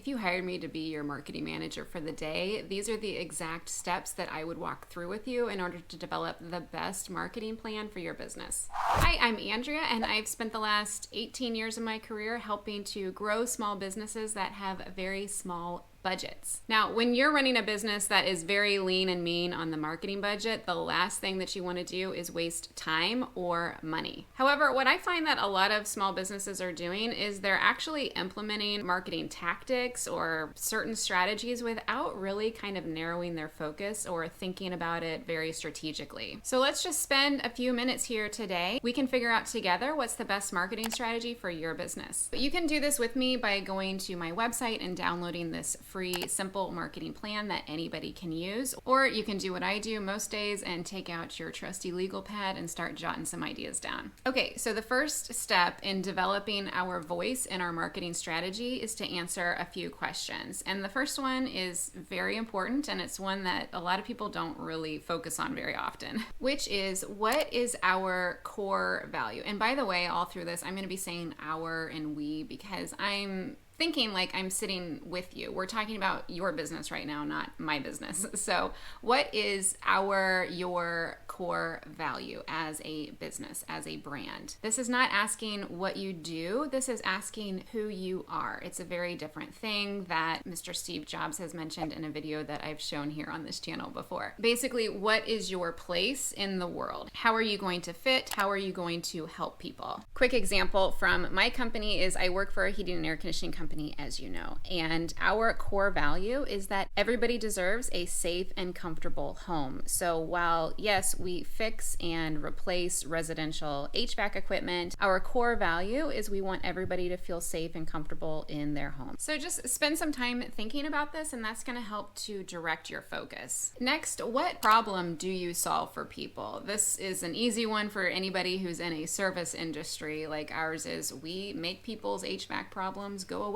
If you hired me to be your marketing manager for the day, these are the exact steps that I would walk through with you in order to develop the best marketing plan for your business. Hi, I'm Andrea, and I've spent the last 18 years of my career helping to grow small businesses that have very small budgets. Now, when you're running a business that is very lean and mean on the marketing budget, the last thing that you want to do is waste time or money. However, what I find that a lot of small businesses are doing is they're actually implementing marketing tactics or certain strategies without really kind of narrowing their focus or thinking about it very strategically. So let's just spend a few minutes here today. We can figure out together what's the best marketing strategy for your business. But you can do this with me by going to my website and downloading this free simple marketing plan that anybody can use, or you can do what I do most days and take out your trusty legal pad and start jotting some ideas down. Okay, so the first step in developing our voice in our marketing strategy is to answer a few questions. And the first one is very important, and it's one that a lot of people don't really focus on very often, which is, what is our core value? And by the way, all through this, I'm going to be saying our and we because I'm thinking like I'm sitting with you. We're talking about your business right now, not my business. So what is your core value as a business, as a brand? This is not asking what you do. This is asking who you are. It's a very different thing that Mr. Steve Jobs has mentioned in a video that I've shown here on this channel before. Basically, what is your place in the world? How are you going to fit? How are you going to help people? Quick example from my company is I work for a heating and air conditioning company, as you know, and our core value is that everybody deserves a safe and comfortable home. So while yes, we fix and replace residential HVAC equipment, our core value is we want everybody to feel safe and comfortable in their home. So just spend some time thinking about this, and that's going to help to direct your focus. Next, what problem do you solve for people? This is an easy one for anybody who's in a service industry like ours is. We make people's HVAC problems go away.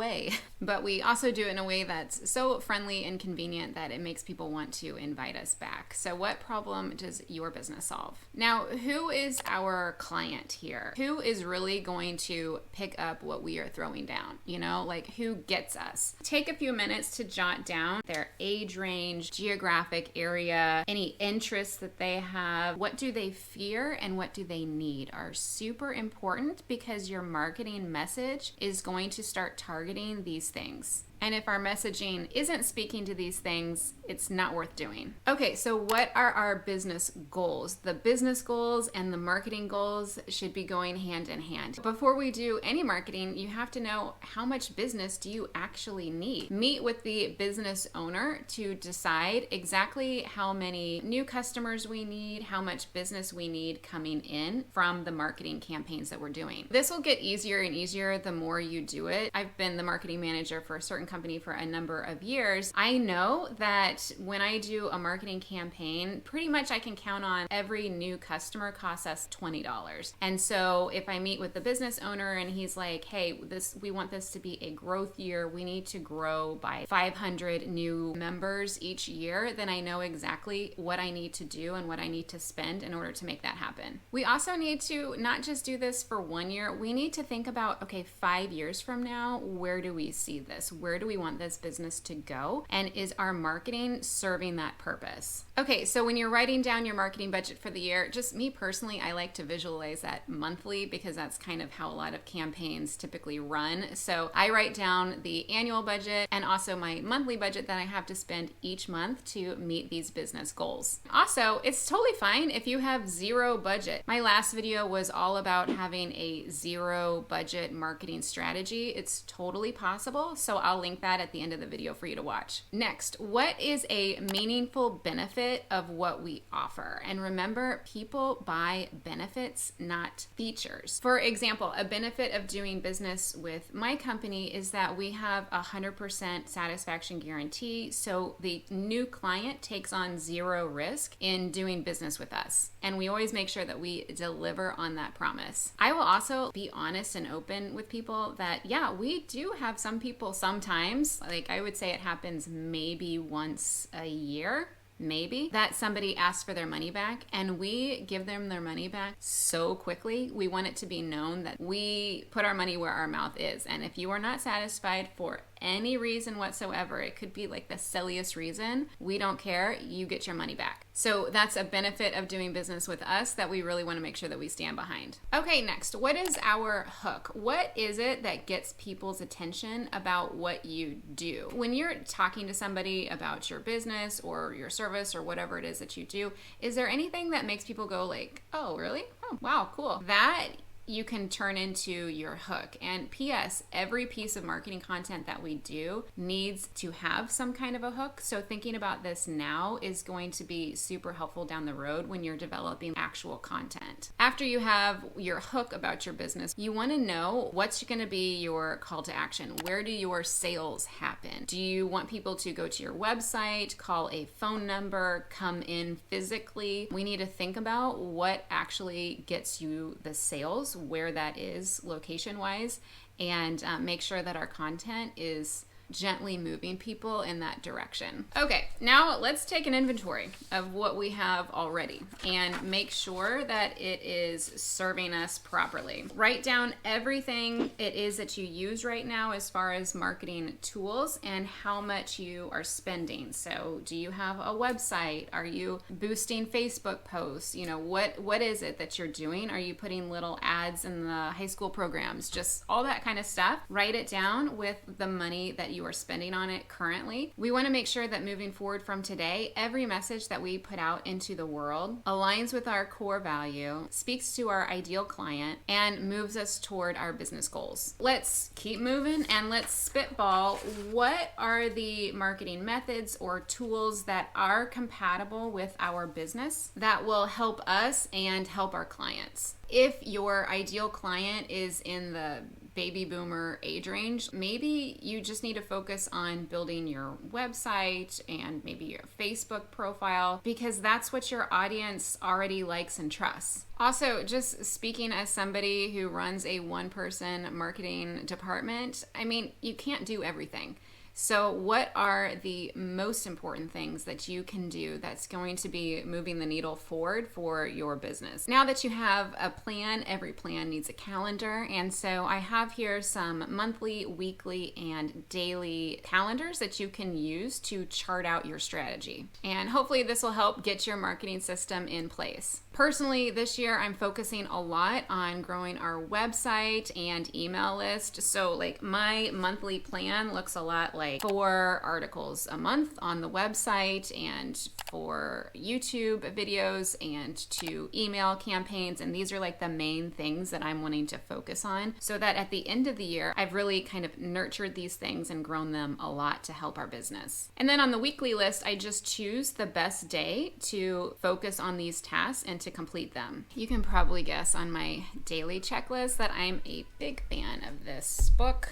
But we also do it in a way that's so friendly and convenient that it makes people want to invite us back. So what problem does your business solve? Now, who is our client here? Who is really going to pick up what we are throwing down? You know, like who gets us? Take a few minutes to jot down their age range, geographic area, any interests that they have. What do they fear and what do they need are super important because your marketing message is going to start targeting these things. And if our messaging isn't speaking to these things, it's not worth doing. Okay, so what are our business goals? The business goals and the marketing goals should be going hand in hand. Before we do any marketing, you have to know how much business do you actually need. Meet with the business owner to decide exactly how many new customers we need, how much business we need coming in from the marketing campaigns that we're doing. This will get easier and easier the more you do it. I've been the marketing manager for a certain company for a number of years. I know that when I do a marketing campaign, pretty much I can count on every new customer costs us $20. And so if I meet with the business owner and he's like, hey, we want this to be a growth year, we need to grow by 500 new members each year, then I know exactly what I need to do and what I need to spend in order to make that happen. We also need to not just do this for 1 year, we need to think about, okay, 5 years from now, where do we see this? Where do we want this business to go? And is our marketing serving that purpose? Okay, so when you're writing down your marketing budget for the year, just me personally, I like to visualize that monthly because that's kind of how a lot of campaigns typically run. So I write down the annual budget and also my monthly budget that I have to spend each month to meet these business goals. Also, it's totally fine if you have zero budget. My last video was all about having a zero budget marketing strategy. It's totally possible, so I'll link that at the end of the video for you to watch. Next, what is a meaningful benefit of what we offer? And remember, people buy benefits, not features. For example, a benefit of doing business with my company is that we have 100% satisfaction guarantee, so the new client takes on zero risk in doing business with us. And we always make sure that we deliver on that promise. I will also be honest and open with people that, yeah, we do have some people sometimes, like I would say it happens maybe once a year, maybe, that somebody asks for their money back and we give them their money back so quickly. We want it to be known that we put our money where our mouth is. And if you are not satisfied for any reason whatsoever, it could be like the silliest reason, we don't care, you get your money back. So that's a benefit of doing business with us that we really want to make sure that we stand behind. Okay, next, what is our hook? What is it that gets people's attention about what you do? When you're talking to somebody about your business or your service or whatever it is that you do, is there anything that makes people go like, oh, really? Oh, wow, cool. That you can turn into your hook. And P.S., every piece of marketing content that we do needs to have some kind of a hook. So thinking about this now is going to be super helpful down the road when you're developing actual content. After you have your hook about your business, you want to know what's going to be your call to action. Where do your sales happen? Do you want people to go to your website, call a phone number, come in physically? We need to think about what actually gets you the sales, where that is location wise, and make sure that our content is gently moving people in that direction. Okay, now let's take an inventory of what we have already and make sure that it is serving us properly. Write down everything it is that you use right now as far as marketing tools and how much you are spending. So do you have a website? Are you boosting Facebook posts? You know, what is it that you're doing? Are you putting little ads in the high school programs? Just all that kind of stuff. Write it down with the money that you are spending on it currently. We want to make sure that moving forward from today, every message that we put out into the world aligns with our core value, speaks to our ideal client, and moves us toward our business goals. Let's keep moving and let's spitball. What are the marketing methods or tools that are compatible with our business that will help us and help our clients? If your ideal client is in the baby boomer age range, maybe you just need to focus on building your website and maybe your Facebook profile, because that's what your audience already likes and trusts. Also, just speaking as somebody who runs a one-person marketing department, I mean, you can't do everything. So what are the most important things that you can do that's going to be moving the needle forward for your business? Now that you have a plan, every plan needs a calendar. And so I have here some monthly, weekly, and daily calendars that you can use to chart out your strategy. And hopefully this will help get your marketing system in place. Personally, this year I'm focusing a lot on growing our website and email list. So like my monthly plan looks a lot like 4 articles a month on the website and 4 YouTube videos and 2 email campaigns. And these are like the main things that I'm wanting to focus on so that at the end of the year, I've really kind of nurtured these things and grown them a lot to help our business. And then on the weekly list, I just choose the best day to focus on these tasks and to complete them. You can probably guess on my daily checklist that I'm a big fan of this book,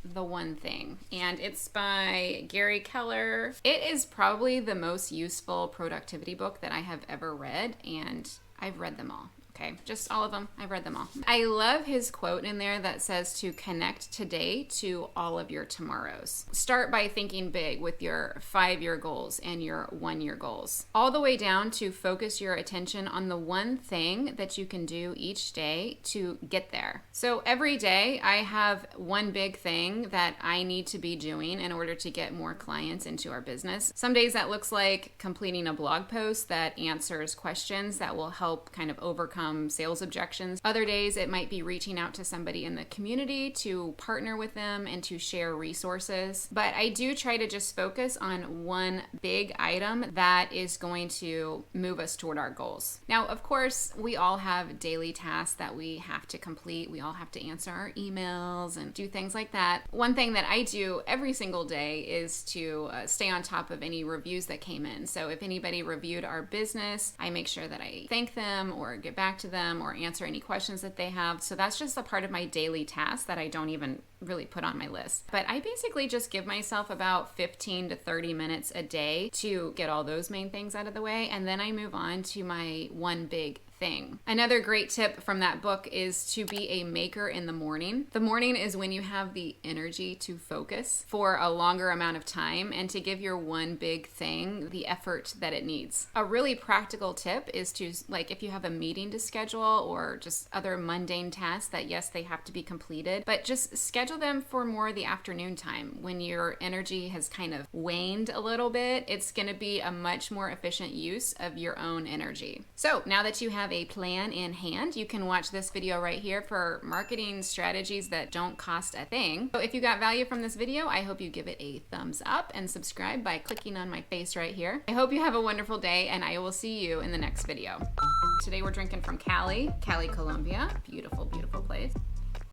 The One Thing, and it's by Gary Keller. It is probably the most useful productivity book that I have ever read, and I've read them all. Okay, just all of them. I've read them all. I love his quote in there that says to connect today to all of your tomorrows. Start by thinking big with your 5-year goals and your 1-year goals. All the way down to focus your attention on the one thing that you can do each day to get there. So every day I have one big thing that I need to be doing in order to get more clients into our business. Some days that looks like completing a blog post that answers questions that will help kind of overcome sales objections. Other days it might be reaching out to somebody in the community to partner with them and to share resources. But I do try to just focus on one big item that is going to move us toward our goals. Now, of course, we all have daily tasks that we have to complete. We all have to answer our emails and do things like that. One thing that I do every single day is to stay on top of any reviews that came in. So if anybody reviewed our business, I make sure that I thank them or get back to them or answer any questions that they have. So that's just a part of my daily task that I don't even really put on my list. But I basically just give myself about 15 to 30 minutes a day to get all those main things out of the way, and then I move on to my one big thing. Another great tip from that book is to be a maker in the morning. The morning is when you have the energy to focus for a longer amount of time and to give your one big thing the effort that it needs. A really practical tip is to, like, if you have a meeting to schedule or just other mundane tasks that, yes, they have to be completed, but just schedule them for more the afternoon time when your energy has kind of waned a little bit. It's going to be a much more efficient use of your own energy. So now that you have a plan in hand, you can watch this video right here for marketing strategies that don't cost a thing. So if you got value from this video, I hope you give it a thumbs up and subscribe by clicking on my face right here. I hope you have a wonderful day, and I will see you in the next video. Today we're drinking from Cali, Colombia. Beautiful, beautiful place.